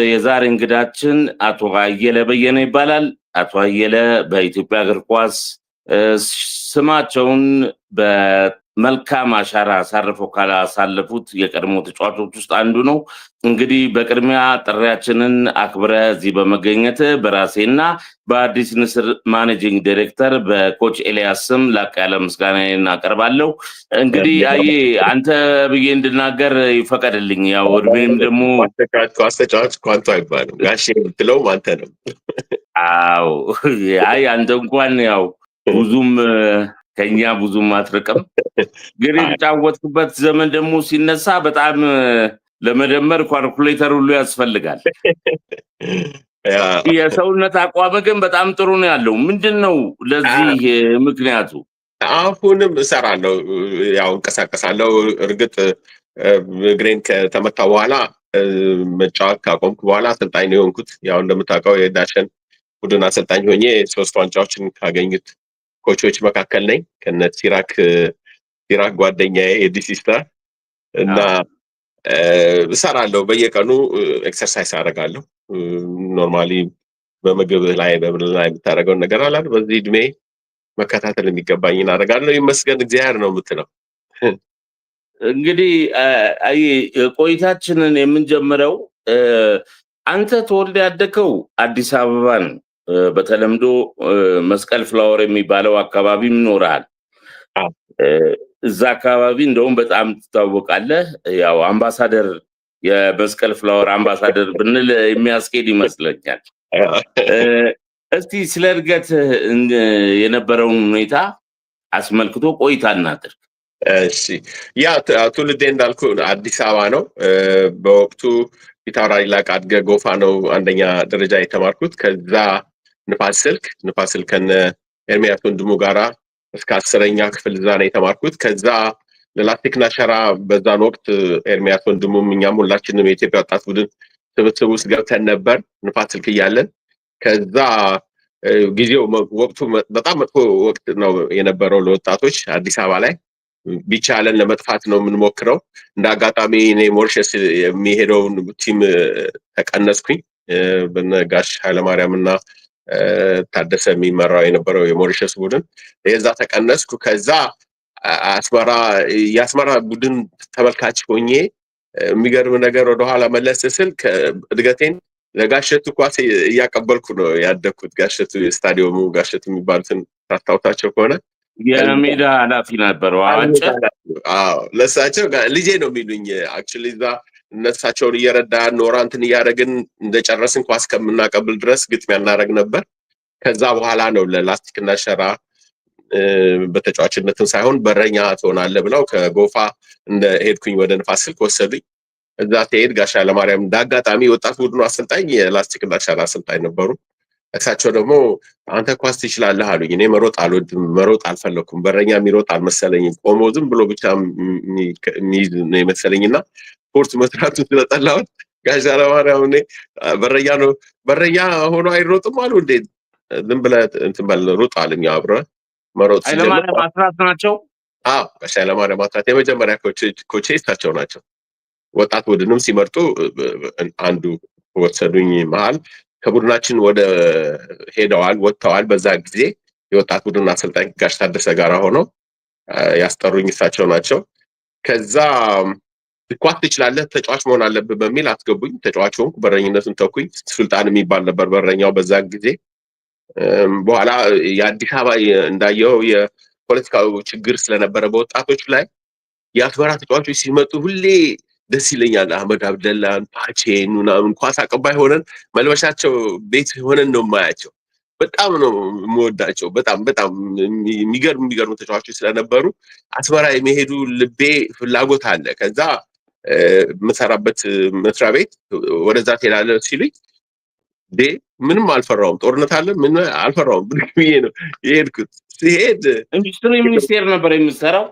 የዛሬ እንግዳችን አቶ አየለ በየነ ይባላል። አቶ አየለ በኢትዮጵያ እግር ኳስ ስማቸውን በመልካም አሻራ አሳርፈው ካላሳለፉት የቀድሞ ተጫዋቾች ውስጥ አንዱ ነው። እንግዲህ በቅድሚያ ጥሪያችንን አክብረ እዚህ በመገኘት በራሴና በአዲስ ንስር ማኔጂንግ ዳይሬክተር በኮች ኤልያስ ስም ላቅ ያለ ምስጋናዬን አቀርባለሁ። እንግዲህ አዬ አንተ ብዬ እንድናገር ይፈቀድልኝ። ያው እድሜም ደግሞ ኳስ ተጫዋች ኳንቱ አይባልም ጋሼ የምትለውም አንተ ነው። አዎ አይ አንተ እንኳን ያው ብዙም ከኛ ብዙም አትርቅም፣ ግን የተጫወትኩበት ዘመን ደግሞ ሲነሳ በጣም ለመደመር ካልኩሌተር ሁሉ ያስፈልጋል። የሰውነት አቋም ግን በጣም ጥሩ ነው ያለው። ምንድን ነው ለዚህ ምክንያቱ? አሁንም እሰራለሁ፣ ያው እንቀሳቀሳለሁ። እርግጥ እግሬን ከተመታ በኋላ መጫወት ካቆምኩ በኋላ አሰልጣኝ ነው የሆንኩት። ያው እንደምታውቀው የዳሸን ቡድን አሰልጣኝ ሆኜ 3 ዋንጫዎችን ካገኙት ኮቾች መካከል ነኝ። ከነ ሲራክ ጓደኛዬ የዲሲስታር እና እሰራለሁ። በየቀኑ ኤክሰርሳይዝ አደርጋለሁ። ኖርማሊ በምግብ ላይ በምን ላይ የምታደርገውን ነገር አላል። በዚህ እድሜ መከታተል የሚገባኝን አደርጋለሁ። ይመስገን እግዚአብሔር ነው የምትለው። እንግዲህ አይ ቆይታችንን የምንጀምረው አንተ ተወልደ ያደከው አዲስ አበባ ነው። በተለምዶ መስቀል ፍላወር የሚባለው አካባቢ ይኖራል። እዛ አካባቢ እንደውም በጣም ትታወቃለህ። ያው አምባሳደር የመስቀል ፍላወር አምባሳደር ብንል የሚያስኬድ ይመስለኛል። እስቲ ስለ እድገት የነበረውን ሁኔታ አስመልክቶ ቆይታ እናድርግ። እሺ፣ ያ ትውልዴ እንዳልኩ አዲስ አበባ ነው። በወቅቱ ፊታውራሪ ላቅ አድገ ጎፋ ነው አንደኛ ደረጃ የተማርኩት። ከዛ ንፋስ ስልክ ከነ ኤርሚያስ ወንድሙ ጋራ እስከ 10ኛ ክፍል እዛ ነው የተማርኩት። ከዛ ለላስቲክና ሸራ በዛን ወቅት ኤርሚያስ ወንድሙም እኛም ሁላችንም የኢትዮጵያ ወጣት ቡድን ስብስብ ውስጥ ገብተን ነበር ንፋስ ስልክ እያለን። ከዛ ጊዜው ወቅቱ በጣም መጥፎ ወቅት ነው የነበረው ለወጣቶች አዲስ አበባ ላይ። ቢቻለን ለመጥፋት ነው የምንሞክረው። እንደ አጋጣሚ እኔ ሞሪሸስ የሚሄደውን ቲም ተቀነስኩኝ። በነጋሽ ኃይለማርያም እና ታደሰ የሚመራው የነበረው የሞሪሸስ ቡድን የዛ ተቀነስኩ። ከዛ የአስመራ ቡድን ተመልካች ሆኜ የሚገርም ነገር ወደኋላ መለስ ስል እድገቴን ለጋሸቱ ኳስ እያቀበልኩ ነው ያደግኩት። ጋሸቱ ስታዲየሙ ጋሸቱ የሚባሉትን ታስታውሳቸው ከሆነ የሜዳ ኃላፊ ነበረው። ለሳቸው ልጄ ነው የሚሉኝ። አክቹዋሊ እዛ እነሳቸውን እየረዳን ኖራ እንትን እያደረግን እንደጨረስን ኳስ ከምናቀብል ድረስ ግጥሚያ እናደርግ ነበር። ከዛ በኋላ ነው ለላስቲክና ሸራ በተጫዋችነትም ሳይሆን በረኛ ትሆናለህ ብለው ከጎፋ እንደሄድኩኝ ወደ ንፋስ ስልክ ወሰዱኝ። እዛ ትሄድ ጋሽ ኃይለማርያም እንዳጋጣሚ ወጣት ቡድኑ አሰልጣኝ የላስቲክና ሸራ አሰልጣኝ ነበሩ። እሳቸው ደግሞ አንተ ኳስ ትችላለህ አሉኝ። እኔ መሮጥ አልወድም፣ መሮጥ አልፈለኩም። በረኛ የሚሮጥ አልመሰለኝም። ቆሞ ዝም ብሎ ብቻ የሚይዝ ነው የመሰለኝና ስፖርት መስራቱን ስለጠላሁት ጋሽ ኃይለማርያም እኔ በረኛ ሆኖ አይሮጥም አሉ። እንዴ ዝም ብለህ እንትን በል ሩጥ አሉኝ። አብረህ መሮጥ ኃይለማርያም አስራት ናቸው። አዎ ጋሽ ኃይለማርያም አስራት የመጀመሪያ ኮቼ እሳቸው ናቸው። ወጣት ቡድንም ሲመርጡ አንዱ ወሰዱኝ መሀል ከቡድናችን ወደ ሄደዋል ወጥተዋል። በዛ ጊዜ የወጣት ቡድን አሰልጣኝ ጋሽ ታደሰ ጋር ሆነው ያስጠሩኝ እሳቸው ናቸው። ከዛ ኳስ ትችላለህ ተጫዋች መሆን አለብህ በሚል አስገቡኝ። ተጫዋች ሆንኩ። በረኝነቱን ተኩኝ። ሱልጣን የሚባል ነበር በረኛው በዛ ጊዜ። በኋላ የአዲስ አበባ እንዳየው የፖለቲካዊ ችግር ስለነበረ በወጣቶች ላይ የአስመራ ተጫዋቾች ሲመጡ ሁሌ ደስ ይለኛል። አህመድ አብደላን፣ ፓቼን ምናምን ኳስ አቀባይ ሆነን መልበሻቸው ቤት ሆነን ነው የማያቸው። በጣም ነው የምወዳቸው። በጣም የሚገርሙ ተጫዋቾች ስለነበሩ አስመራ የመሄዱ ልቤ ፍላጎት አለ። ከዛ የምሰራበት መስሪያ ቤት ወደዛ ትሄዳለህ ሲሉኝ ምንም አልፈራውም። ጦርነት አለ ምን አልፈራውም ብዬ ነው የሄድኩት። ሲሄድ ኢንዱስትሪ ሚኒስቴር ነበር የምሰራው።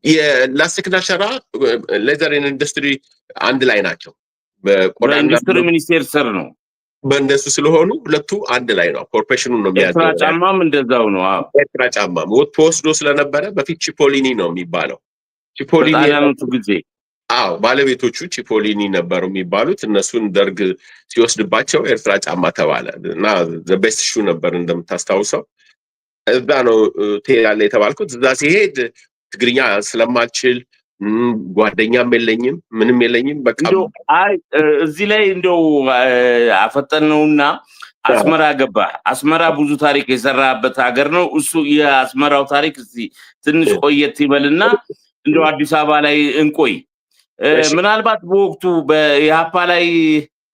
የላስቲክና ሸራ ሌዘር ኢንዱስትሪ አንድ ላይ ናቸው። በቆዳ ኢንዱስትሪ ሚኒስቴር ስር ነው። በእንደሱ ስለሆኑ ሁለቱ አንድ ላይ ነው። ኮርፖሬሽኑ ነው የሚያዘው። ኤርትራ ጫማም እንደዛው ነው። ኤርትራ ጫማም ተወስዶ ስለነበረ በፊት ቺፖሊኒ ነው የሚባለው። ቺፖሊኒ በጣሊያኖቹ ጊዜ አዎ ባለቤቶቹ ቺፖሊኒ ነበሩ የሚባሉት። እነሱን ደርግ ሲወስድባቸው ኤርትራ ጫማ ተባለ እና ዘቤስት ሹ ነበር እንደምታስታውሰው። እዛ ነው ትሄዳለህ የተባልኩት። እዛ ሲሄድ ትግርኛ ስለማልችል ጓደኛም የለኝም ምንም የለኝም። በቃ አይ እዚህ ላይ እንደው አፈጠነውና አስመራ ገባ። አስመራ ብዙ ታሪክ የሰራበት ሀገር ነው እሱ። የአስመራው ታሪክ እስቲ ትንሽ ቆየት ይበልና እንደው አዲስ አበባ ላይ እንቆይ። ምናልባት በወቅቱ በኢሃፓ ላይ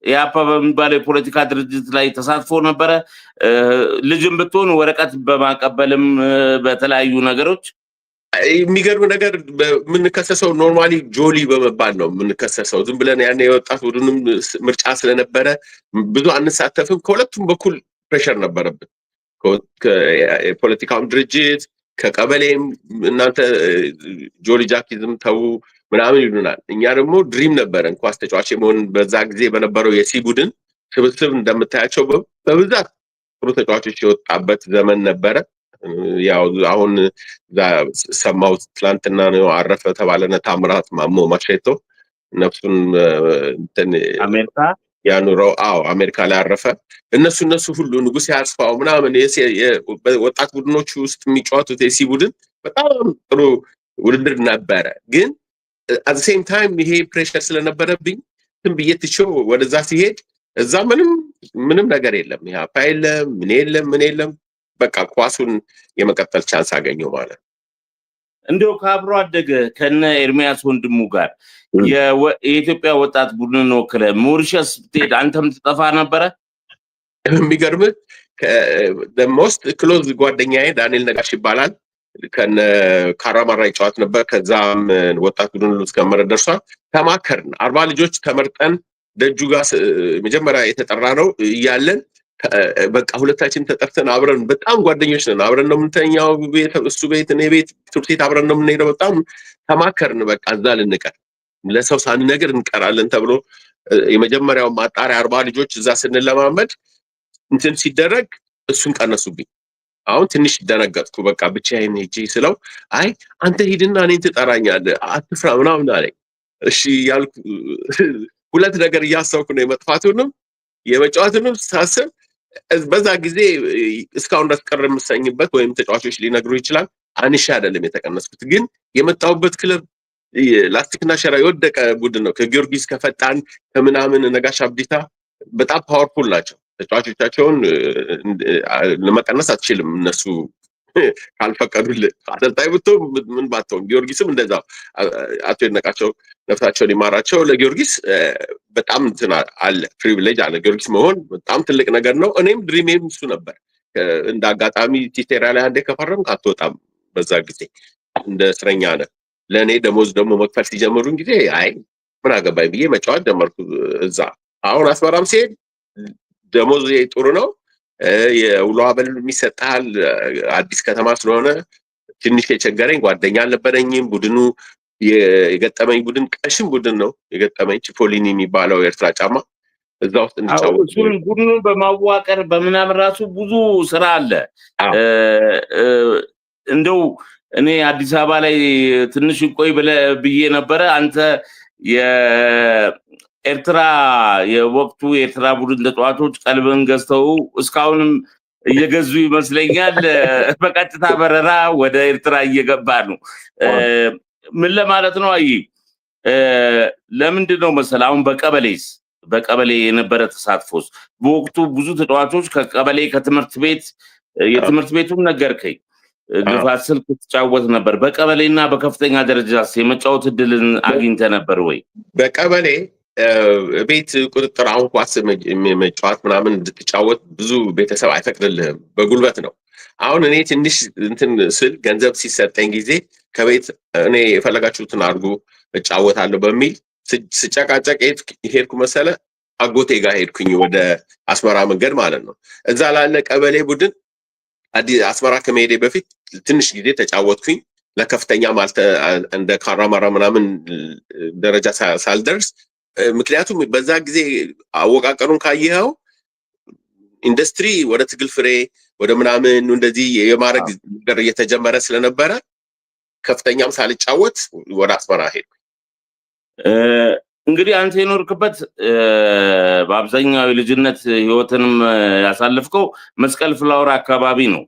ኢሃፓ በሚባለው የፖለቲካ ድርጅት ላይ ተሳትፎ ነበረ? ልጅም ብትሆን ወረቀት በማቀበልም በተለያዩ ነገሮች የሚገርም ነገር የምንከሰሰው ኖርማሊ ጆሊ በመባል ነው የምንከሰሰው። ዝም ብለን ያኔ የወጣት ቡድንም ምርጫ ስለነበረ ብዙ አንሳተፍም። ከሁለቱም በኩል ፕሬሸር ነበረብን። የፖለቲካውም ድርጅት ከቀበሌም እናንተ ጆሊ ጃኪዝም ተዉ ምናምን ይሉናል። እኛ ደግሞ ድሪም ነበረን ኳስ ተጫዋች የመሆን። በዛ ጊዜ በነበረው የሲ ቡድን ስብስብ እንደምታያቸው በብዛት ጥሩ ተጫዋቾች የወጣበት ዘመን ነበረ። ያው አሁን ሰማሁት ትላንትና ነው አረፈ ተባለነ ታምራት ማሞ ማሼቶ ነፍሱን አሜሪካ ያኑረው። አዎ አሜሪካ ላይ አረፈ። እነሱ ሁሉ ንጉስ ያስፋው ምናምን ወጣት ቡድኖች ውስጥ የሚጫወቱት የሲ ቡድን በጣም ጥሩ ውድድር ነበረ። ግን አት ሴም ታይም ይሄ ፕሬሸር ስለነበረብኝ ዝም ብዬ ትቼው ወደዛ ሲሄድ እዛ ምንም ነገር የለም። ኢሃፓ የለም ምን የለም። በቃ ኳሱን የመቀጠል ቻንስ አገኘው ማለት ነው። እንደው ከአብሮ አደገ ከነ ኤርሚያስ ወንድሙ ጋር የኢትዮጵያ ወጣት ቡድንን ወክለ ሞሪሸስ ብትሄድ አንተም ትጠፋ ነበረ? የሚገርምህ ሞስት ክሎዝ ጓደኛዬ ዳንኤል ነጋሽ ይባላል። ከነ ካራማራ ይጫወት ነበር። ከዛም ወጣት ቡድን እስከመረ ደርሷል። ተማከርን። 40 ልጆች ተመርጠን ደጁ ጋር መጀመሪያ የተጠራ ነው እያለን በቃ ሁለታችን ተጠርተን አብረን በጣም ጓደኞች ነን። አብረን ነው የምንተኛው፣ እሱ ቤት እኔ ቤት፣ ትምህርት ቤት አብረን ነው የምንሄደው። በጣም ተማከርን። በቃ እዛ ልንቀር ለሰው ሳንነግር እንቀራለን ተብሎ የመጀመሪያው ማጣሪያ 40 ልጆች እዛ ስንለማመድ እንትን ሲደረግ እሱን ቀነሱብኝ። አሁን ትንሽ ደነገጥኩ። በቃ ብቻዬን ሄጄ ስለው አይ አንተ ሂድና እኔን ትጠራኛለህ አትፍራ ምናምን አለኝ። እሺ ያልኩ ሁለት ነገር እያሰብኩ ነው፣ የመጥፋቱንም የመጫወቱንም ሳስብ። በዛ ጊዜ እስካሁን ድረስ ቀረ የምሰኝበት ወይም ተጫዋቾች ሊነግሩ ይችላል አንሻ አይደለም የተቀነስኩት። ግን የመጣሁበት ክለብ ላስቲክና ሸራ የወደቀ ቡድን ነው። ከጊዮርጊስ ከፈጣን ከምናምን ነጋሽ አብዲታ በጣም ፓወርፉል ናቸው። ተጫዋቾቻቸውን ለመቀነስ አትችልም እነሱ ካልፈቀዱልህ። አሰልጣኝ ብትሆን ምን ባትሆን፣ ጊዮርጊስም እንደዛ አቶ ይድነቃቸው ነፍሳቸውን ይማራቸው ለጊዮርጊስ በጣም እንትን አለ፣ ፕሪቪሌጅ አለ። ጊዮርጊስ መሆን በጣም ትልቅ ነገር ነው። እኔም ድሪሜም እሱ ነበር። እንደ አጋጣሚ ቲቴራ ላይ አንዴ ከፈረምክ አትወጣም። በዛ ጊዜ እንደ እስረኛ ነህ። ለእኔ ደሞዝ ደግሞ መክፈል ሲጀምሩን ጊዜ አይ ምን አገባኝ ብዬ መጫወት ጀመርኩ እዛ። አሁን አስመራም ሲሄድ ደሞዝ ጥሩ ነው፣ የውሎ አበል የሚሰጥሃል። አዲስ ከተማ ስለሆነ ትንሽ የቸገረኝ ጓደኛ አልነበረኝም። ቡድኑ የገጠመኝ ቡድን ቀሽም ቡድን ነው የገጠመኝ፣ ቺፖሊኒ የሚባለው ኤርትራ ጫማ። እዛ ውስጥ እንጫወት እሱን ቡድኑን በማዋቀር በምናምን ራሱ ብዙ ስራ አለ። እንደው እኔ አዲስ አበባ ላይ ትንሽ ቆይ ብዬ ነበረ። አንተ የኤርትራ የወቅቱ የኤርትራ ቡድን ተጫዋቾች ቀልብን ገዝተው እስካሁንም እየገዙ ይመስለኛል። በቀጥታ በረራ ወደ ኤርትራ እየገባ ነው። ምን ለማለት ነው? አይ ለምንድን ነው መሰለህ አሁን በቀበሌ የነበረ ተሳትፎስ በወቅቱ ብዙ ተጫዋቾች ከቀበሌ ከትምህርት ቤት የትምህርት ቤቱን ነገርከኝ ግፋት ስልክ ትጫወት ነበር። በቀበሌና በከፍተኛ ደረጃ የመጫወት እድልን አግኝተ ነበር ወይ? በቀበሌ ቤት ቁጥጥር አሁን ኳስ መጫወት ምናምን እንድትጫወት ብዙ ቤተሰብ አይፈቅድልህም፣ በጉልበት ነው። አሁን እኔ ትንሽ እንትን ስል ገንዘብ ሲሰጠኝ ጊዜ ከቤት እኔ የፈለጋችሁትን አድርጉ እጫወታለሁ በሚል ስጨቃጨቅ ሄድኩ መሰለ አጎቴ ጋር ሄድኩኝ፣ ወደ አስመራ መንገድ ማለት ነው። እዛ ላለ ቀበሌ ቡድን አስመራ ከመሄዴ በፊት ትንሽ ጊዜ ተጫወትኩኝ። ለከፍተኛ ማለት እንደ ካራማራ ምናምን ደረጃ ሳልደርስ፣ ምክንያቱም በዛ ጊዜ አወቃቀሩን ካየኸው ኢንዱስትሪ ወደ ትግል ፍሬ ወደ ምናምን እንደዚህ የማድረግ ነገር እየተጀመረ ስለነበረ ከፍተኛም ሳልጫወት ወደ አስመራ ሄድኩኝ። እንግዲህ አንተ የኖርክበት በአብዛኛው የልጅነት ህይወትንም ያሳለፍከው መስቀል ፍላወር አካባቢ ነው።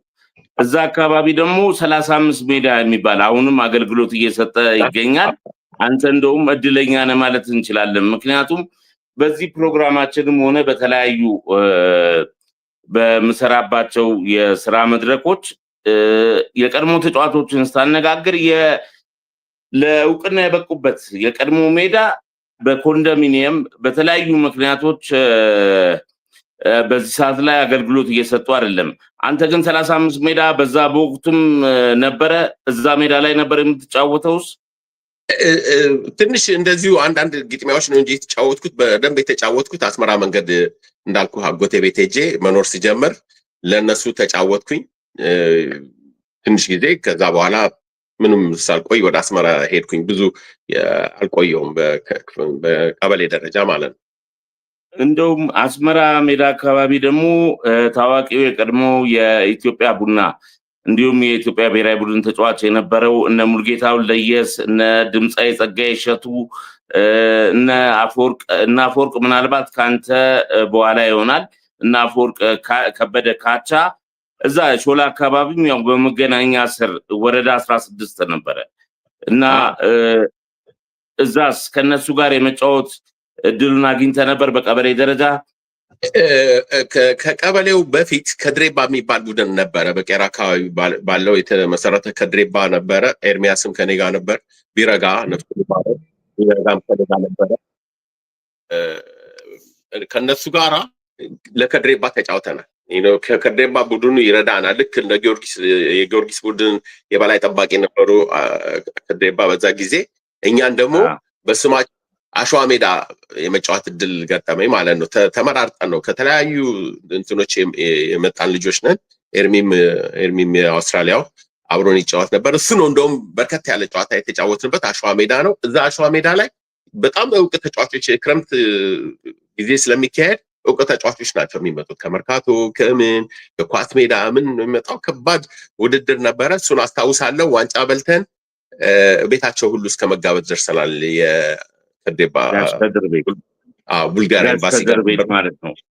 እዛ አካባቢ ደግሞ 35 ሜዳ የሚባል አሁንም አገልግሎት እየሰጠ ይገኛል። አንተ እንደውም እድለኛ ነህ ማለት እንችላለን። ምክንያቱም በዚህ ፕሮግራማችንም ሆነ በተለያዩ በምሰራባቸው የስራ መድረኮች የቀድሞ ተጫዋቾችን ስታነጋግር ለእውቅና የበቁበት የቀድሞ ሜዳ በኮንዶሚኒየም በተለያዩ ምክንያቶች በዚህ ሰዓት ላይ አገልግሎት እየሰጡ አይደለም። አንተ ግን 35 ሜዳ በዛ በወቅቱም ነበረ፣ እዛ ሜዳ ላይ ነበር የምትጫወተውስ? ትንሽ እንደዚሁ አንዳንድ ግጥሚያዎች ነው እንጂ የተጫወትኩት፣ በደንብ የተጫወትኩት አስመራ መንገድ እንዳልኩ አጎቴ ቤት ሄጄ መኖር ሲጀምር ለነሱ ተጫወትኩኝ ትንሽ ጊዜ። ከዛ በኋላ ምንም ሳልቆይ ወደ አስመራ ሄድኩኝ። ብዙ አልቆየውም፣ በቀበሌ ደረጃ ማለት ነው። እንደውም አስመራ ሜዳ አካባቢ ደግሞ ታዋቂው የቀድሞ የኢትዮጵያ ቡና እንዲሁም የኢትዮጵያ ብሔራዊ ቡድን ተጫዋች የነበረው እነ ሙልጌታ ወልደየስ፣ እነ ድምፃዊ ጸጋዬ እሸቱ፣ እነ አፈወርቅ ምናልባት ካንተ በኋላ ይሆናል፣ እነ አፈወርቅ ከበደ ካቻ እዛ ሾላ አካባቢም ያው በመገናኛ ስር ወረዳ 16 ነበረ እና እዛስ ከነሱ ጋር የመጫወት እድሉን አግኝተ ነበር በቀበሌ ደረጃ? ከቀበሌው በፊት ከድሬባ የሚባል ቡድን ነበረ። በቄራ አካባቢ ባለው የተመሰረተ ከድሬባ ነበረ። ኤርሚያስም ከኔ ጋር ነበር። ቢረጋ ነፍሱ ይባላል። ቢረጋም ከኔ ጋር ነበረ። ከነሱ ጋራ ለከድሬባ ተጫውተናል። ከድሬባ ቡድኑ ይረዳናል። ልክ እንደ የጊዮርጊስ ቡድን የበላይ ጠባቂ ነበሩ ከድሬባ በዛ ጊዜ። እኛን ደግሞ በስማቸው አሸዋ ሜዳ የመጫወት እድል ገጠመኝ ማለት ነው። ተመራርጠን ነው ከተለያዩ እንትኖች የመጣን ልጆች ነን። ኤርሚም የአውስትራሊያው አብሮን ይጫወት ነበር። እሱ ነው እንደውም በርከት ያለ ጨዋታ የተጫወትንበት አሸዋ ሜዳ ነው። እዛ አሸዋ ሜዳ ላይ በጣም እውቅ ተጫዋቾች የክረምት ጊዜ ስለሚካሄድ እውቅ ተጫዋቾች ናቸው የሚመጡት ከመርካቶ ከምን ከኳስ ሜዳ ምን የሚመጣው ከባድ ውድድር ነበረ። እሱን አስታውሳለሁ። ዋንጫ በልተን ቤታቸው ሁሉ እስከ መጋበዝ ደርሰናል። ከድሬባ ቡልጋሪያ ኤምባሲ ጋር ማለት ነው።